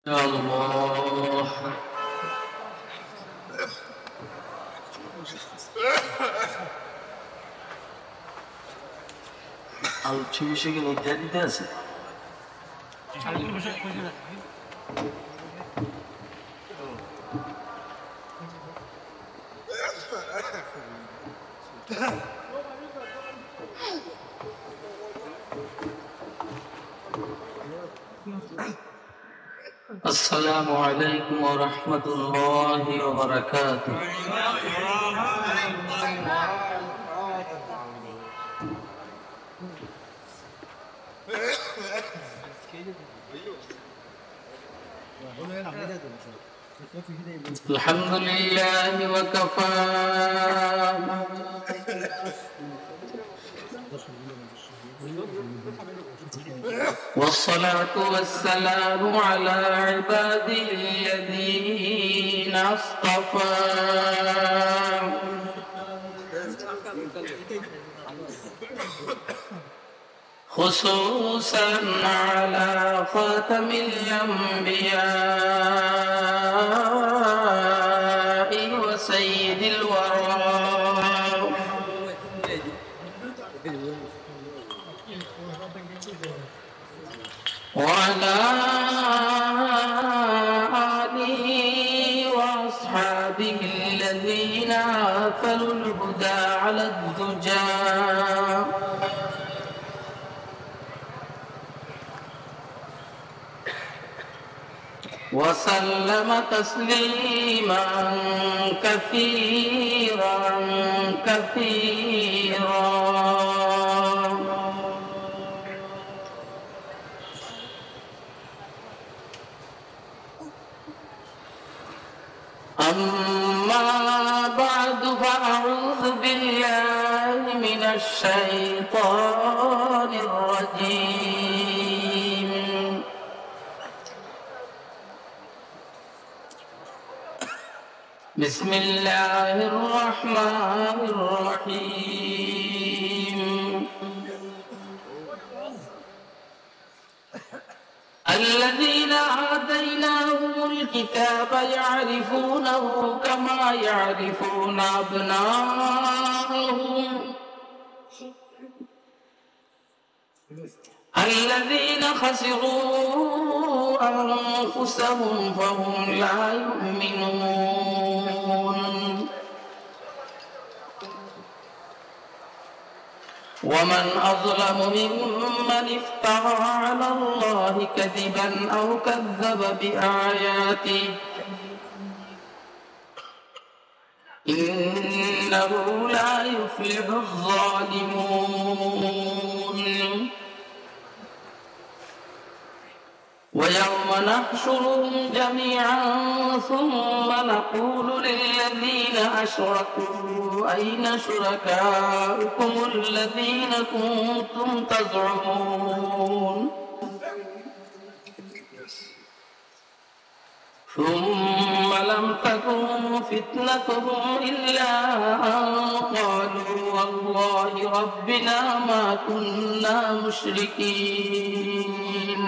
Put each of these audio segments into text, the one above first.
يا الله. আর চিকিৎসা কি নির্ধারিত আছে? السلام عليكم ورحمة الله وبركاته. الحمد لله وكفى والصلاة والسلام على عباده الذين اصطفى خصوصا على خاتم الأنبياء وسيد الورى وعلى آله وأصحابه الذين آثروا الهدى على الدجى وسلم تسليما كثيرا كثيرا. أما بعد فأعوذ بالله من الشيطان الرجيم. بسم الله الرحمن الرحيم. الذين آتيناهم الكتاب يعرفونه كما يعرفون أبناءهم الذين خسروا أنفسهم فهم لا يؤمنون. ومن أظلم ممن افترى على الله كذبا أو كذب بآياته إنه لا يفلح الظالمون. ويوم نحشرهم جميعا ثم نقول للذين أشركوا أين شركاؤكم الذين كنتم تزعمون ثم لم تكن فتنتهم إلا أن قالوا والله ربنا ما كنا مشركين.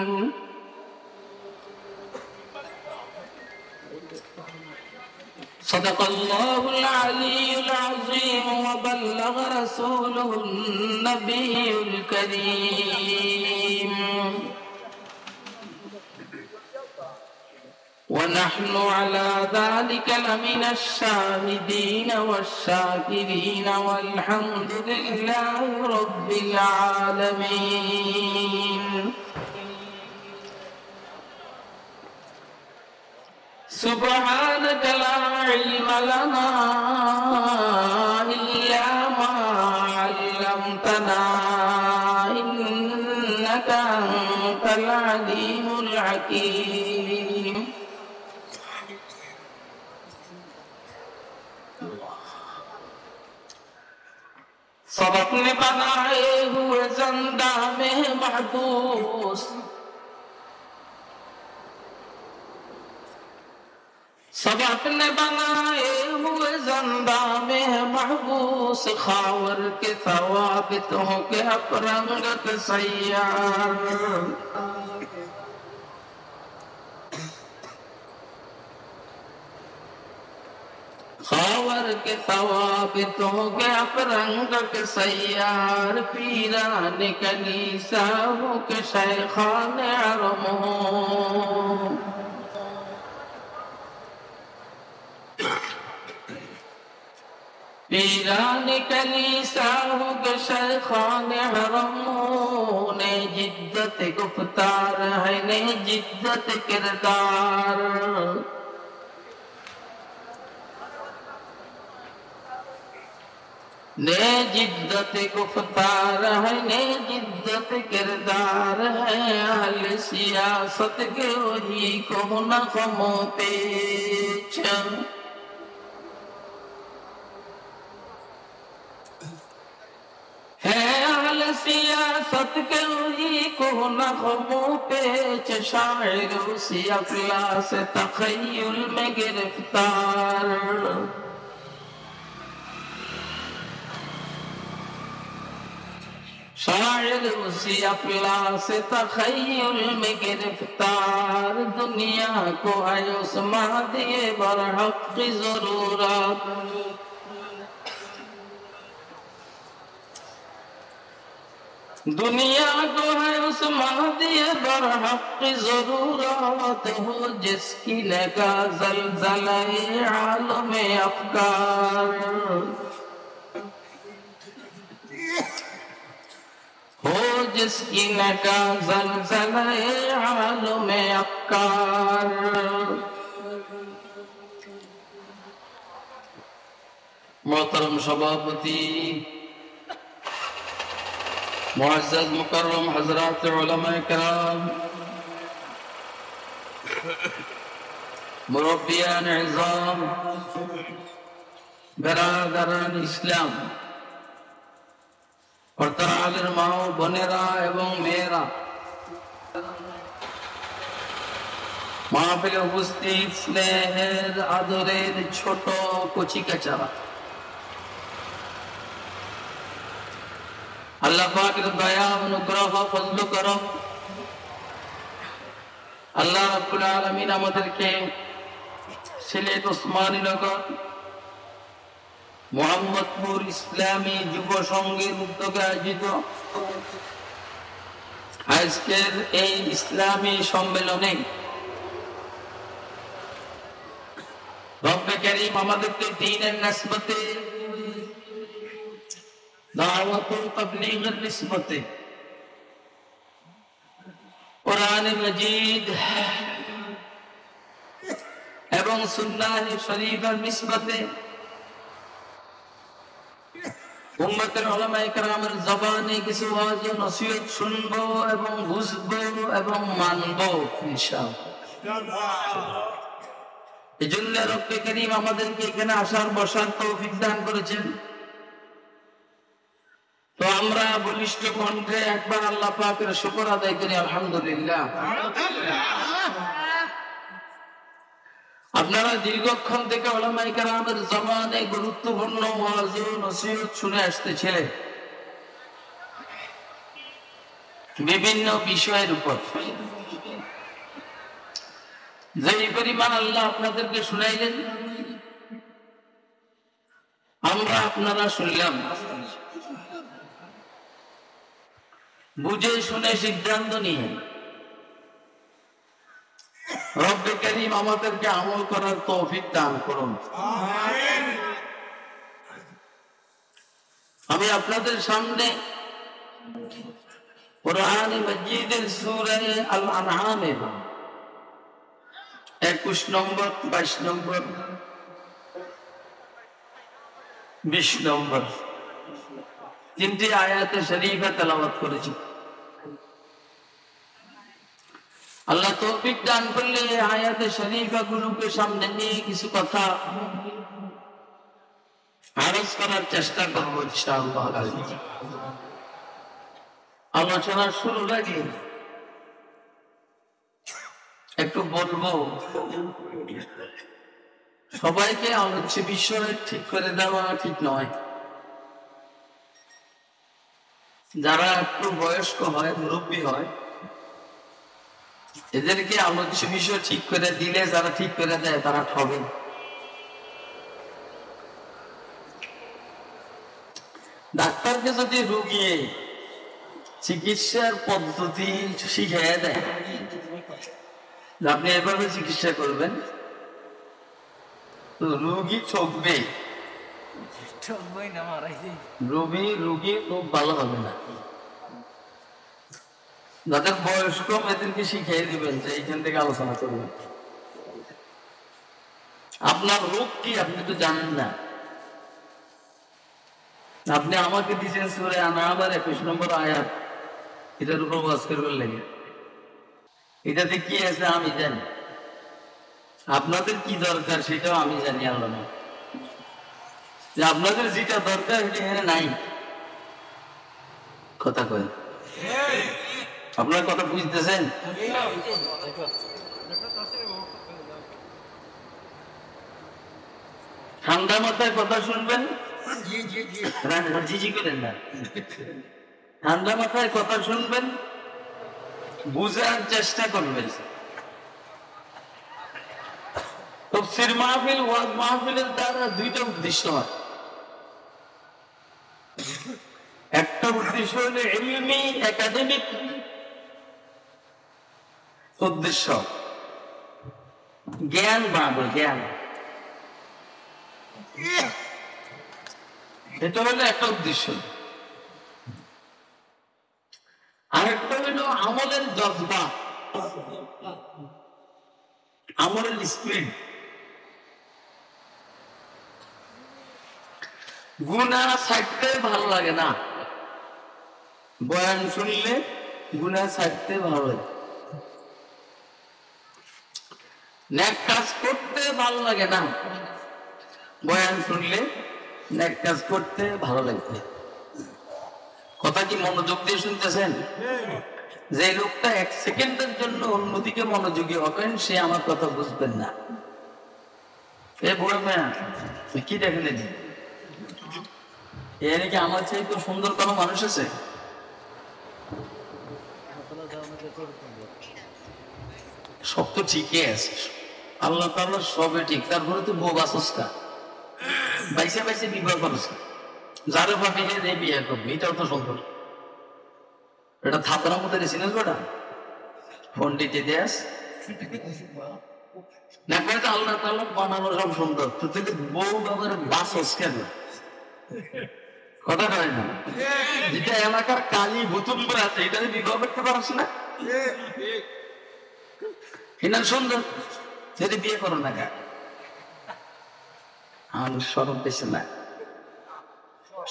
صدق الله العلي العظيم وبلغ رسوله النبي الكريم. ونحن على ذلك لمن الشاهدين والشاكرين والحمد لله رب العالمين. سبحانك لا علم لنا إلا ما علمتنا إنك أنت العليم الحكيم. सबक ने बनाए हुए जिंदा में महबूस सबक ने बनाए हुए जिंदा में महबूस खावर के सवाबितों के अपरंगत सैयार खावर के सवाबितों के अपरंग के सैयार पीरान कलीसा हो के शेखान अरम हो पीरान कलीसा हो के शेखान हरम ने जिद्दत गुफ्तार है ने जिद्दत किरदार ने जिद्दत गुफ्तार है ने जिद्दत किरदार है अहल सियासत के वही को न खमो पेच है अहल सियासत के वही को न खमो पेच शायर उसी अफलास तखय्युल में गिरफ्तार शायर उसी अफलास तखय्युल में गिरफ्तार दुनिया को है उस महदी बरहक की जरूरत दुनिया को है उस महदी बरहक की जरूरत हो जिसकी नगा ज़लज़ले आलम अफ़कार हो जिसकी नगा ज़लज़ले आलम अफ़कार मोहतरम सभापति मुअज़्ज़ज़ मुकर्रम हज़रात उलमाए किराम मुरब्बियान इज़ाम बिरादरान इस्लाम पर्दार माओ बोनेरा एवं मेरा महफिले उपस्थित स्नेहेर आदरेर छोट कचिकाचारा আল্লাহ পাকের দয়া অনুগ্রহ ফজল করম আল্লাহ রাব্বুল আলামিন আমাদেরকে সিলেট ওসমানীনগর মোহাম্মদপুর ইসলামী যুব সংঘের উদ্যোগে আয়োজিত আজকের এই ইসলামী সম্মেলনে রব্বে কারীম আমাদেরকে দ্বীনের নিসবতে दावत तबलीग निस्बते कुरान मजीद एवं सुन्नाह शरीफर निस्बते उम्मतेर उलमाए किरामेर जबाने किछु वाज नसीहत सुनबो एवं बुझबो एवं मानबो इंशाअल्लाह एजন্য রব্বে কারীম আমাদেরকে এখানে আসার বসার তৌফিক দান করেছেন তো আমরা বলিষ্ঠ কণ্ঠে একবার আল্লাহ পাকের শুকর আদায় করি আলহামদুলিল্লাহ আপনারা দীর্ঘক্ষণ থেকে উলামায়ে কেরামের জবানে গুরুত্বপূর্ণ ওয়াজ ও নসিহত শুনে আসতেছিলেন বিভিন্ন বিষয়ের উপর যেই পরিমাণ আল্লাহ আপনাদেরকে শুনাইলেন আমরা আপনারা শুনলাম বুঝে শুনে সিদ্ধান্ত নিয়ে রব্বে কারীম আমাদেরকে আমল করার তৌফিক দান করুন আমিন আমি আপনাদের সামনে কুরআন মাজিদের সূরা আল আনআমের 21 নম্বর 22 নম্বর 20 নম্বর তিনটি আয়াতে শরীফে তেলাওয়াত করেছি আল্লাহ তৌফিক দান করলে আয়াতে শরীফা গুলোকে সামনে নিয়ে কিছু কথা আরজ করার চেষ্টা করব ইনশাআল্লাহ আলোচনা শুরুর আগে একটু বলবো সবাইকে আলোচ্য বিষয় ঠিক করে দেওয়া ঠিক নয় যারা একটু বয়স্ক হয় মুরব্বী হয় এদেরকে আলোচ্য বিষয় ঠিক করে দিলে যারা ঠিক করে দেয় তারা ঠবে ডাক্তারকে যদি রোগী চিকিৎসার পদ্ধতি শিখিয়ে দেয়, আপনি এভাবে চিকিৎসা করবেন, তো রোগী ঠকবে, রোগী খুব ভালো হবে না। যাদের বয়স কম এদেরকে শিখিয়ে দিবেন যে এইখান থেকে আলোচনা করবেন। আপনার রোগ কি আপনি তো জানেন না, আপনি আমাকে দিচ্ছেন সূরা আনআমের 21 নম্বর আয়াত, এটার উপর ওয়াজ করবেন লাগে, এটাতে কি আছে আমি জানি, আপনাদের কি দরকার সেটাও আমি জানি। আল্লাহ যে আপনাদের যেটা দরকার সেটা এখানে নাই। কথা কয়, আপনার কথা বুঝতেছেন? ঠান্ডা মাথায় কথা শুনবেন, জি করেন না, ঠান্ডা মাথায় কথা শুনবেন, বুঝার চেষ্টা করবেন। তাফসীর মাহফিল, ওয়াজ মাহফিলের দ্বারা দুইটা উদ্দেশ্য হয়। একটা উদ্দেশ্য হলো ইলমি একাডেমিক উদ্দেশ্য, জ্ঞান বাড়বে, জ্ঞান, এটা হলো একটা উদ্দেশ্য। আরেকটা হলো আমলের জজবা, আমলের স্পিড। গুনাহ ছাড়তে ভালো লাগে না, বয়ান শুনলে গুনাহ ছাড়তে ভালো লাগে, নেক কাজ করতে ভালো লাগে না, বয়ান শুনলে নেক কাজ করতে ভালো লাগবে। কথা কি মনোযোগ দিয়ে শুনতেছেন? যে লোকটা 1 সেকেন্ডের জন্য অন্যদিকে মনোযোগী হবেন সে আমার কথা বুঝবেন না। এ বড় মেয়া কি দেখলেন, এর কি আমার চাইতে সুন্দর কোনো মানুষ আছে? সব তো ঠিকই আছে, আল্লাহ তাআলা সবে ঠিক, তারপরে তো বউ বাসস্তা বাইসে বাইসে বিবাহ করেছে, যারে ভাবি হে বিয়ে করবে, এটাও তো সুন্দর। এটা থাপড়ার মতো রেছিলেন বেটা পন্ডিতে দেশ না করে, আল্লাহ তাআলা বানানো সব সুন্দর, তো তুই বউ বাবার বাসস কেন? কথা কয় না, যেটা এলাকার কালী ভুতুম্ব আছে এটা বিবাহ করতে পারছ না, এটা সুন্দর, যদি বিয়ে করো না কেন? আমার শরম পেছে না,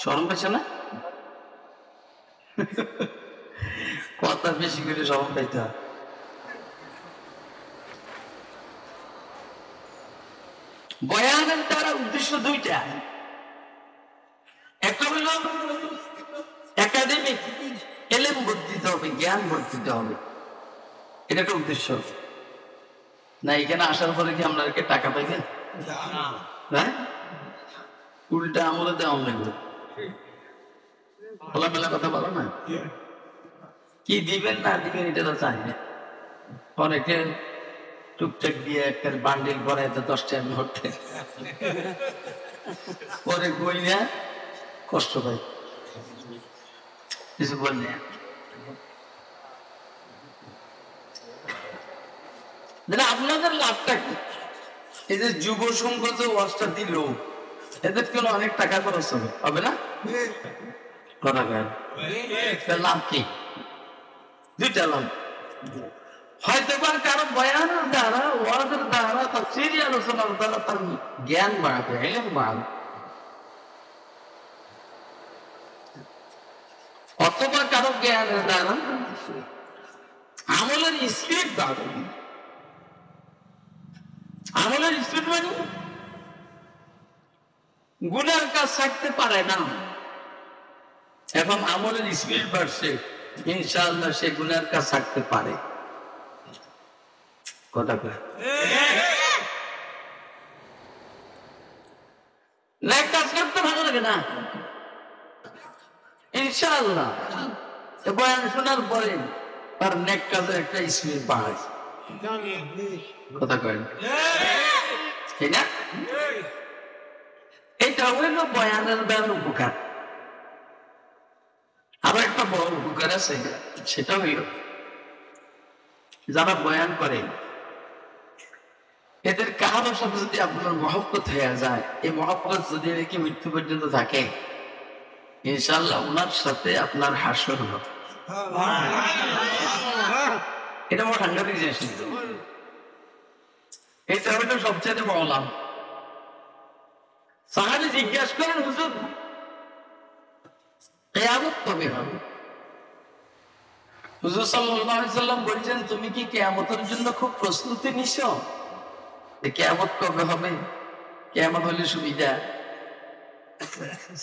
শরম পেছে না, কথা বেশি করে শরম পাইতে হয়। বয়ানের দ্বারা উদ্দেশ্য দুইটা, একটা হলো একাডেমিক, এলেম বর্ধিত হবে, জ্ঞান বর্ধিত হবে, এটা একটা উদ্দেশ্য না। এখানে আসার পরে কি আপনারা টাকা পাইবেন? হ্যাঁ, উল্টা আমলে দেওয়া লাগবে, খোলামেলা কথা বলো না, কি দিবেন না দিবেন এটা তো চাই না। অনেকে টুকটাক দিয়ে একটা বান্ডিল ভরাই তো 10 টাকা মুহূর্তে পরে কই না কষ্ট পাই, কিছু বললে আপনাদের লাভটা কি? এই যে যুব সংঘ যে ওয়াজটা দিল, এদের কেন অনেক টাকা খরচ হবে না? কথা কয় লাভ কি? দুইটা লাভ, হয়তো কারো বয়ানের দ্বারা, ওয়াজের দ্বারা, তাফসীরি আলোচনার দ্বারা তার জ্ঞান বাড়বে, ইলম বাড়বে, অথবা কারো জ্ঞানের দ্বারা আমলের স্পিড বাড়বে। আমলের স্পিড মানে গুনার কাজ ছাড়তে পারে না, এবং আমলের স্পিড বাড়ছে, ইনশাআল্লাহ সে গুনার কাজ ছাড়তে পারে। কথা কয় নেক কাজ করতে ভালো লাগে না, ইনশাআল্লাহ বয়ান শোনার পরে তার নেক কাজের একটা স্পিড বাড়ে। কথা কয় ঠিক না? এটা হইল বয়ানের দ্বারা উপকার। আরো একটা বড় উপকার আছে, সেটা হইল যারা বয়ান করে এদের কারোর সাথে যদি আপনার মহব্বত হয়ে যায়, এই মহব্বত যদি নাকি মৃত্যু পর্যন্ত থাকে, ইনশাআল্লাহ ওনার সাথে আপনার হাসর হবে। এটা আমার সাংঘাতিক জিনিস। এই চাবিটা সবচেয়ে বললাম। সাহাবী জিজ্ঞাসা করেন, হুজুর কিয়ামত কবে হবে? হুজুর সাল্লাল্লাহু আলাইহি সাল্লাম বলছেন, তুমি কি কিয়ামতের জন্য খুব প্রস্তুতি নিছো? কিয়ামত কবে হবে? কিয়ামত হলে সুবিধা।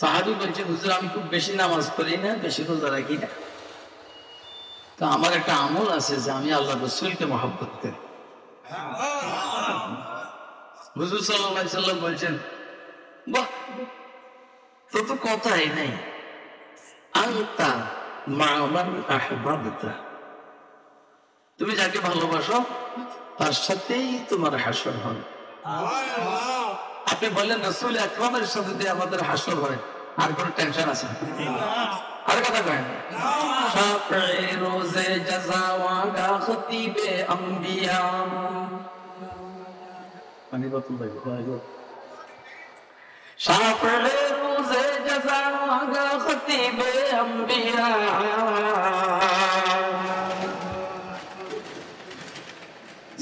সাহাবী বলছেন, হুজুর আমি খুব বেশি নামাজ পড়ি না, বেশি রোজা রাখি না, তো আমার একটা আমল আছে যে আমি আল্লাহ রাসূলকে মহব্বত করি। হুজুর সাল্লাল্লাহু আলাইহি সাল্লাম বলছেন, বাহ, তো কথাই নাই, আনতা মা মান আহবাবতা, তুমি যাকে ভালোবাসো তার সাথেই তোমার হাসর হবে। আপনি বলেন রাসূল আকরামের সাথে যদি আমাদের হাসর হয়, আর কোনো টেনশন আছে? আর কথা কয় শাফিঈ রোজে জাযা ওয়াগা খতিবে আম্বিয়া, মানে বতুল ভাই শাফিঈ রোজে জাযা ওয়াগা খতিবে আম্বিয়া,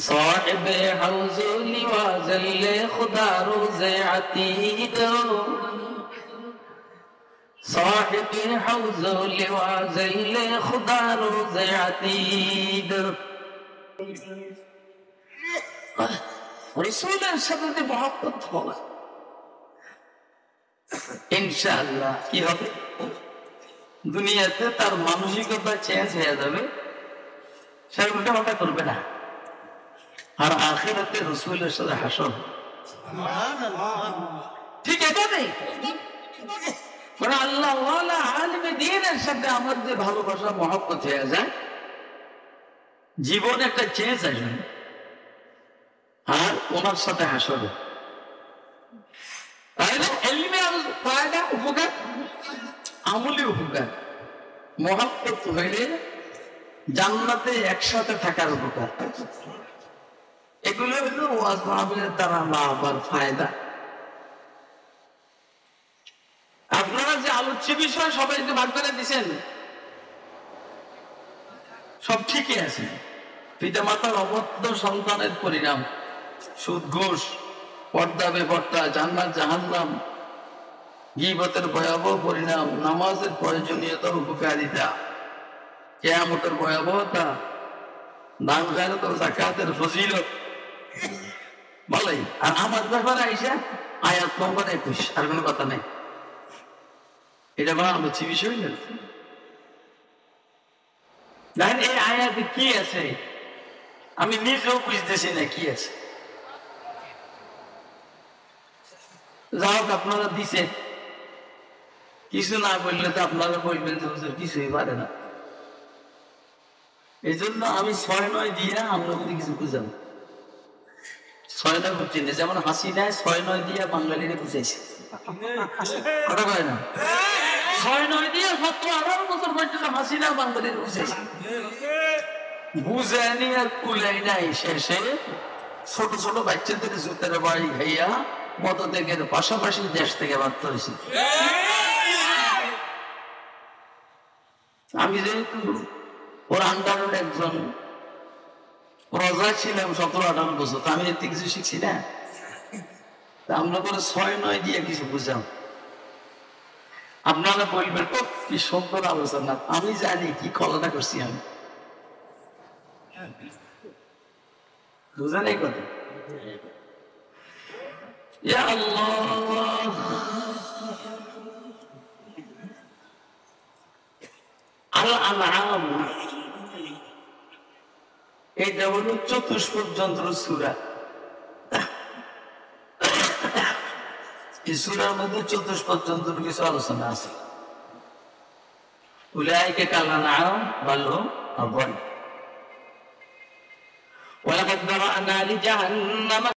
সাহিবে হাউজ লিওয়া জল্লে খুদা রোজে আতীদ, সাহিবে হাউজ লিওয়া জল্লে খুদা রোজে আতীদ। রাসূলের সাথে মহব্বত হবে, ইনশাআল্লাহ কি হবে? দুনিয়াতে তার মানসিকতা চেঞ্জ হয়ে যাবে, সে উল্টাপাল্টা করবে না, আর আখিরাতে রাসূলের সাথে হাসর। ঠিক এটা নেই মানে আল্লাহ ওয়ালা আলিমে দ্বীনের সাথে আমার যে ভালোবাসা মহব্বত হয়ে যায়, জীবনে একটা চেঞ্জ আসবে, আর ওনার সাথে হাসর। তাহলে ইলমে ফায়দা, উপকার, আমলি উপকার। মহব্বত হইলে জান্নাতে একসাথে থাকার উপকার। এগুলো হলো ওয়াজ মাহফিলের দ্বারা লাভ আর ফায়দা। আপনারা যে আলোচ্য বিষয় সবাইকে ভাগ করে দিচ্ছেন, সব ঠিকই আছে। পিতা মাতার অবদ্ধ সন্তানের পরিণাম, সুদ ঘুষ, পর্দা বেপর্দা, জান্নাত জাহান্নাম, গীবতের ভয়াবহ পরিণাম, নামাজের প্রয়োজনীয়তার উপকারিতা, কিয়ামতের ভয়াবহতা, দান খায়রাত ও যাকাতের ফজিলত, ভালোই। আর আমার ব্যাপারে আইসা আয়াত নম্বর 21, আর কোনো কথা নেই। এটা বলা আলোচ্য বিষয় না। দেখেন এই আয়াতে কি আছে, আমি নিজেও বুঝতেছি না কি আছে। যাই হোক, আপনারা দিচ্ছেন, কিছু না বললে তো আপনারা বলবেন যে হুজুর কিছুই পারে না। এই জন্য আমি 6-9 দিয়ে আমরা যদি কিছু বুঝাম, 6-9 করছি না। যেমন হাসিনায় 6-9 দিয়ে বাঙালিরে বুঝাইছে, কথা কয় না? 6-9 দিয়ে 17-18 বছর পর্যন্ত হাসিনা বাঙালির বুঝাইছে, বুঝায়নি আর কুলাই নাই। শেষে ছোট ছোট বাচ্চাদের জুতের বাড়ি খাইয়া মতত্যাগের পাশাপাশি দেশ থেকে বাধ্য হয়েছে। আমি যেহেতু ওর আন্ডারের একজন প্রজা ছিলাম 17-18 বছর, আমি এতে কিছু শিখছি না। আমরা করে 6-9 দিয়ে কিছু বুঝাম। আপনারা বলবেন ও কি সুন্দর আলোচনা, আমি জানি কি কল্পনা করছি আমি, বুঝেন এই কথা? ইয়া আল্লাহ, আল আনআম এটা হলো চতুষ্পদ যন্ত্র সূরা। এই সূরার মধ্যে চতুষ্পদ যন্ত্র কিছু আলোচনা আছে। উলাইকা কাল আনআম বাল হুম আযাল। ওয়ালাকাদ যারা'না লিজাহান্নামা